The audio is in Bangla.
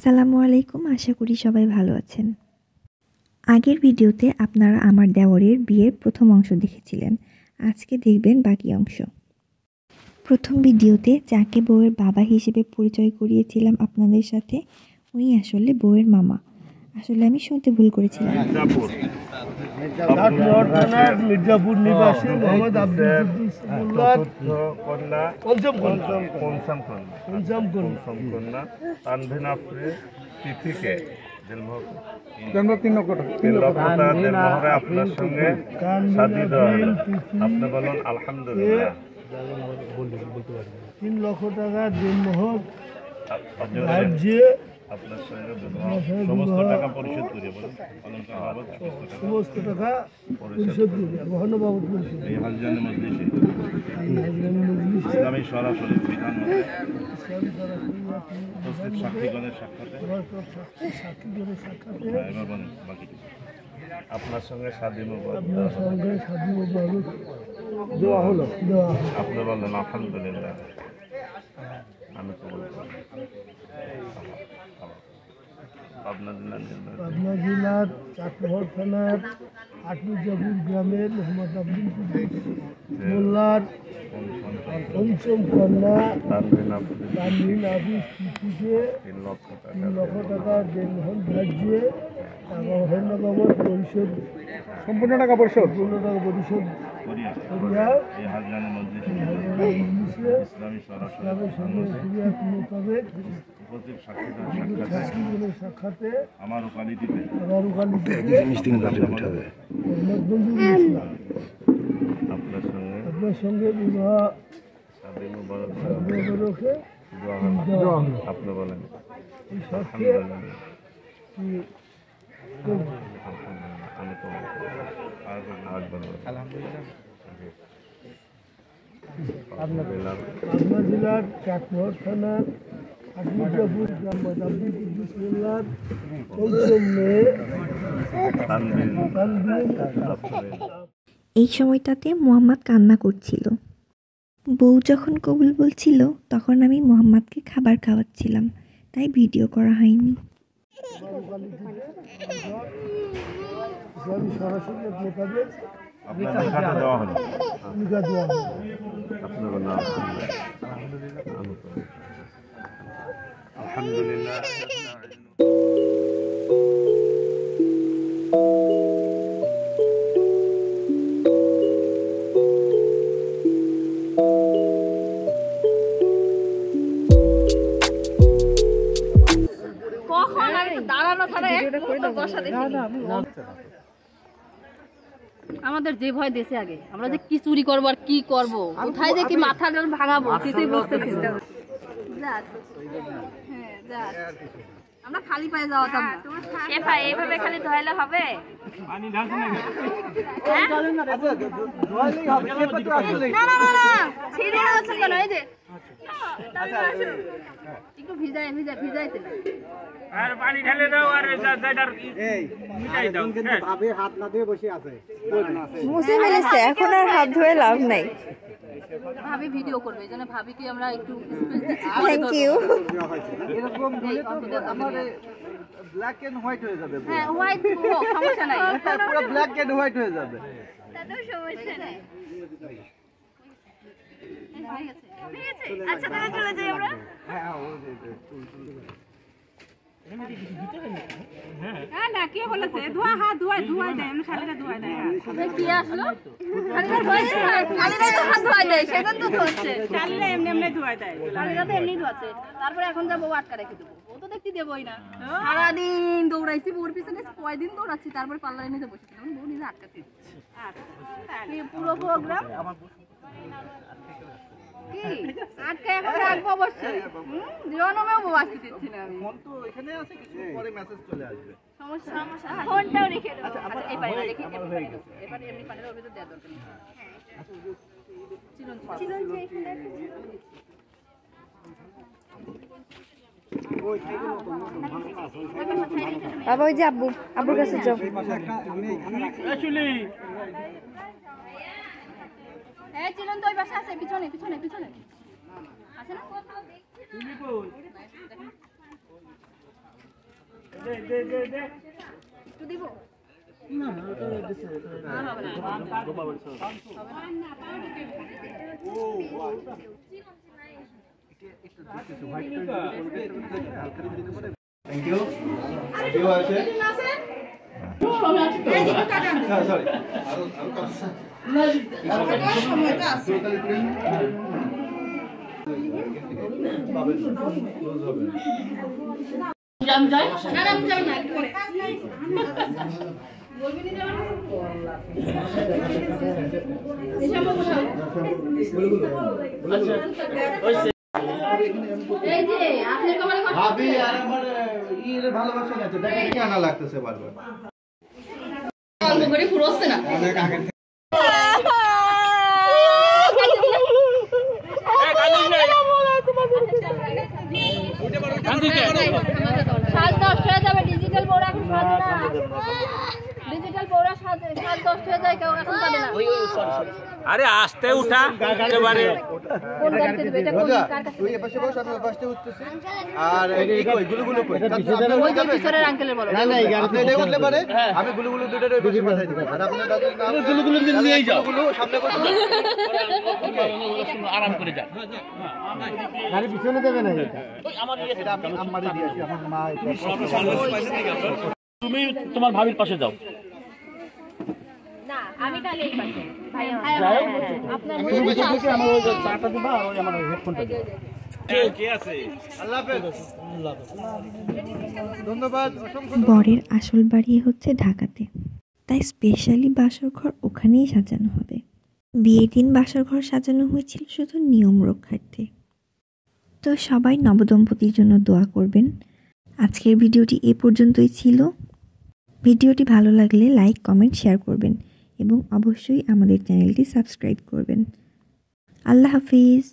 আসসালামু আলাইকুম, আশা করি সবাই ভালো আছেন। আগের ভিডিওতে আপনারা আমার দেওরের বিয়ের প্রথম অংশ দেখেছিলেন। আজকে দেখবেন বাকি অংশ। প্রথম ভিডিওতে যাকে বউয়ের বাবা হিসেবে পরিচয় করিয়েছিলাম আপনাদের সাথে, উনি আসলে বউয়ের মামা। আসলে আমি শুনতে ভুল করেছিলাম। মির্জাপুর নিবাসী মোহাম্মদ আব্দুল কুদ্দুস কন্যা পঞ্চম কন্যা তানভীন আফরিন তিথিকে আপনার সঙ্গে শাদী দেওয়া হলো। আপনি বলুন আলহামদুলিল্লাহ। 3 লক্ষ টাকা দিনমোহর আপনার সঙ্গে সমস্ত টাকা পরিশোধ করিয়ে বলুন সমস্ত টাকা পরিশোধ করিয়ে মহানবাবদ পরিশোধ এই হাজরানি মজলিসে ইসলামী সরাসরি বিধান মতে উপস্থিত সাক্ষীগণের সাক্ষাতে এবার বলেন বাকি আপনার সঙ্গে শাদী মোবারক দেওয়া হলো। আপনি বললেন আলহামদুলিল্লাহ। আমি কবুল করি। পাবনা জেলার চাটমোহর থানার আটমির্জাপুর গ্রামের মোহাম্মদ আব্দুল কুদ্দুস মোল্লার পঞ্চম কন্যা তানভীন আফরিন তিথিকে 3 লক্ষ টাকা দেনমোহর ধার্যে টাকা বাবদ পরিশোধ সম্পূর্ণ টাকা পরিশোধ করিয়া এই হাজরানি মজলিসে ইসলামী মোতাবেক উপস্থিত সাক্ষীদের সাক্ষাতে আমার ওকালতিতে আপনার সঙ্গে বিবাহ আপনি বলেন আমি তো পাবনা জেলার চাটমোহর থানার আটমির্জাপুর গ্রামের আব্দুল কুদ্দুস মোল্লার পঞ্চম মেয়ে এই সময়টাতে মোহাম্মদ কান্না করছিল। বউ যখন কবুল বলছিল তখন আমি মোহাম্মদকে খাবার খাওয়াচ্ছিলাম, তাই ভিডিও করা হয়নি। আলহামদুলিল্লাহ। আমাদের যে ভয় দেশে আগে আমরা যে কি চুরি করবো আর কি করবো, কোথায় যে কি মাথা ভাঙাবো কিছুই বুঝতেছি না। আমরা খালি পায়ে যাওয়াতাম না। এইভাবে খালি ধোয়াইলে হবে? একটু ভিজাইতে আর পানি ঢেলে দাও আর মিটাই দাও। ভাবে হাত না দিয়ে বসে আছে, মুছে ফেলেছে, এখন আর হাত ধুয়ে লাভ নাই। ভাবি ভিডিও করবে, এই জন্য ভাবিকে আমরা একটু স্পেস দিচ্ছি। Thank you. এরকম আমার ব্ল্যাক এন্ড হোয়াইট হয়ে যাবে। হ্যাঁ হোয়াইট সমস্যা নাই, পুরো ব্ল্যাক এন্ড হোয়াইট হয়ে যাবে, তাতেও সমস্যা নাই। আচ্ছা তাহলে চলে যাই আমরা। হ্যাঁ না কে বলেছে ধোয়া হাত ধোয়া দেয়, আমি শালিরা ধোয়া দেয়। কি আসলো শালিরা তো হাত ধোয়া দেয়, সেটা তো হচ্ছে শালিরা এমনি ধোয়া দেয়, শালিরা তো এমনি ধোয়াচ্ছে। তারপরে এখন যাবো আটকা রেখে দেবো, ও তো দেখতে দেবই না। সারাদিন দৌড়াইছি বউর পিছনে, কয়দিন দৌড়াচ্ছি, তারপরে পার্লারে নিতে বসেছিলাম, বউ নিজে আটকাতে দিচ্ছে। পুরো প্রোগ্রাম কি আটকা এখন রাখবো অবশ্যই। জীবনেও বউ আসতে দিচ্ছি না আমি। ফোন তো এখানে আছে, কিছু পরে মেসেজ চলে আসবে। সমস্যা ফোনটাও রেখে দেবো। আচ্ছা এই পানি রেখে এবারে এমনি পানির ওর ভিতর দেওয়া দরকার নেই। বাবা ওই যে আব্বুর কাছে যাও। এই চিলন তো ওই পাশে আছে, পিছনে আছে না? Thank you. কেউ আছে? সরি ভাবি আর আমার ভালোবাসা না তো দেখে দেখে আনা লাগতেছে বারবার অল্প করে ফুরোচ্ছে না অনেক আগে সাত 10 হয়ে যাবে ডিজিটাল বড় এখন সাজে না ডিজিটাল বড় সাজে 7-10 হয়ে যায় কেউ এখন পারে না আরে আস্তে উঠা একেবারে কোন গাড়িতে দেবে এটা কোন কার কাছে তুই এপাশে বস আমি ওপাশে উঠতেছি আর এই কই গুলুগুলু কই ওই যে পিছনের আঙ্কেলের বলো না না এই গাড়িতে এটা করলে পারে আমি গুলুগুলু দুটোর ওই পাশে পাঠাই দিব আর আপনি দাদা গুলুগুলু নিয়ে যাও গুলুগুলু সামনে বসুন আরাম করে যা গাড়ি পিছনে দেবে না এটা আমি আমারে দিয়েছি আমার মা তুমি তোমার ভাবির পাশে যাও না আমি তাহলে এই পাশে ভাই আপনার আমি পিছনে থেকে আমার ওই চাটা দিবা আর ওই আমার হেডফোনটা কে আছে আল্লাহ হাফেজ ধন্যবাদ অসংখ্য বরের আসল বাড়ি হচ্ছে ঢাকাতে, তাই স্পেশালি বাসর ঘর ওখানেই সাজানো হবে। বিয়ের দিন বাসর ঘর সাজানো হয়েছিল শুধু নিয়ম রক্ষার্থে। তো সবাই নবদম্পতির জন্য দোয়া করবেন। আজকের ভিডিওটি এ পর্যন্তই ছিল। ভিডিওটি ভালো লাগলে লাইক, কমেন্ট, শেয়ার করবেন এবং অবশ্যই আমাদের চ্যানেলটি সাবস্ক্রাইব করবেন। আল্লাহ হাফিজ।